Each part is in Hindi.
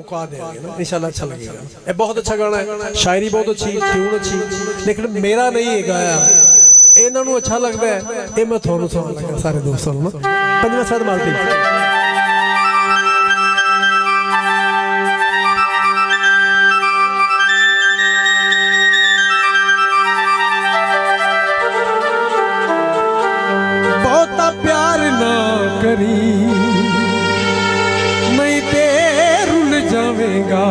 मुका देंगे ना इंशाल्लाह, अच्छा लगेगा। ये बहुत अच्छा गाना है, शायरी बहुत अच्छी, ट्यून अच्छी, लेकिन मेरा नहीं है गाया, इन्हों अच्छा लगता है, ये मैं थोड़ा सुना लगा सारे दोस्तों ना। पंजवा साथ मालती मैं ते रुल जावेगा,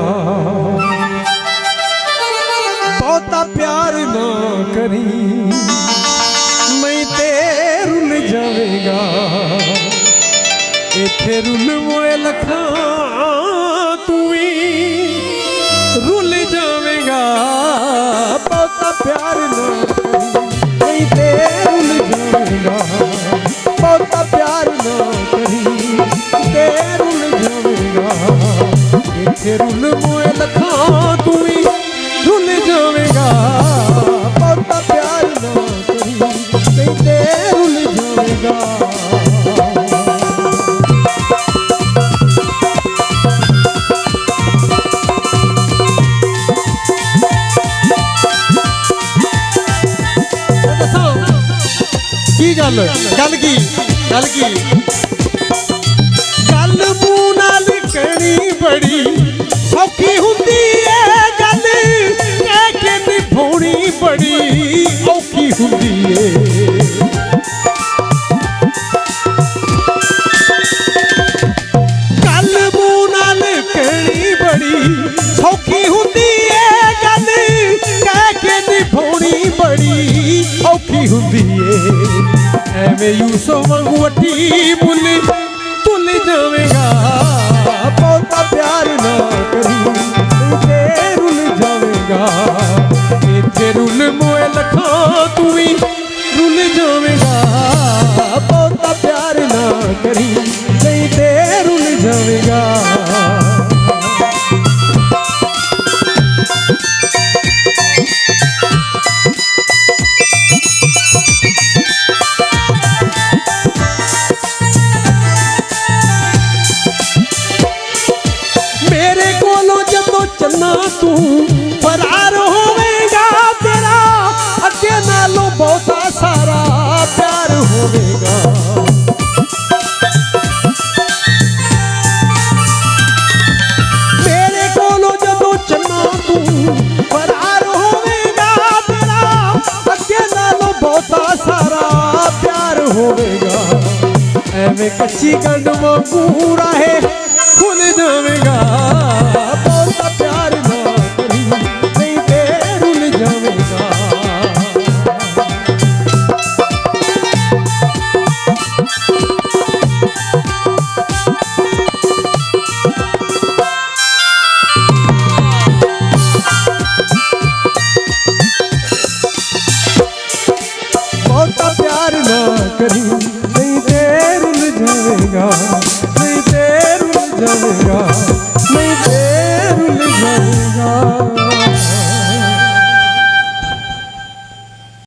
बहुता प्यार ना करी मैं ते रुल जावेगा, इथे रुल मोए लखा तू ही रुल जावेगा, बहुता प्यार ना करी मैं ते रुल जावेगा, बहुता प्यार ना करी ते रुल जावेगा, इथे रुल मोए लखा तू ही रुल जावेगा, बहुता प्यार ना करी ते रुल जावेगा। की गल गल की गल की गल मूंह नाल कहनी बड़ी सौखी हुंदी है, गल कह के निभाउणी बड़ी औखी हुंदी है, गल मूंह नाल कहनी बड़ी सौखी हुंदी है, गल कह के निभाउणी बड़ी औखी हुंदी है, एवें यूसुफ वांगू वठी मुल तुल जावेगा, बहुता प्यार ना करी ते रुल जावेगा, इथे रुल मोए लखा तू ही रुल जावेगा, बहुता प्यार ना करी ते रुल जावेगा। चन्ना तू फरार होवेगा, तेरा अगे नालों बहुता सारा प्यार होवेगा, मेरे कोलों जदों चन्ना तू फरार होवेगा, तेरा अगे नालों बहुता सारा प्यार होवेगा, एवें कच्ची गंढ वांगू राहे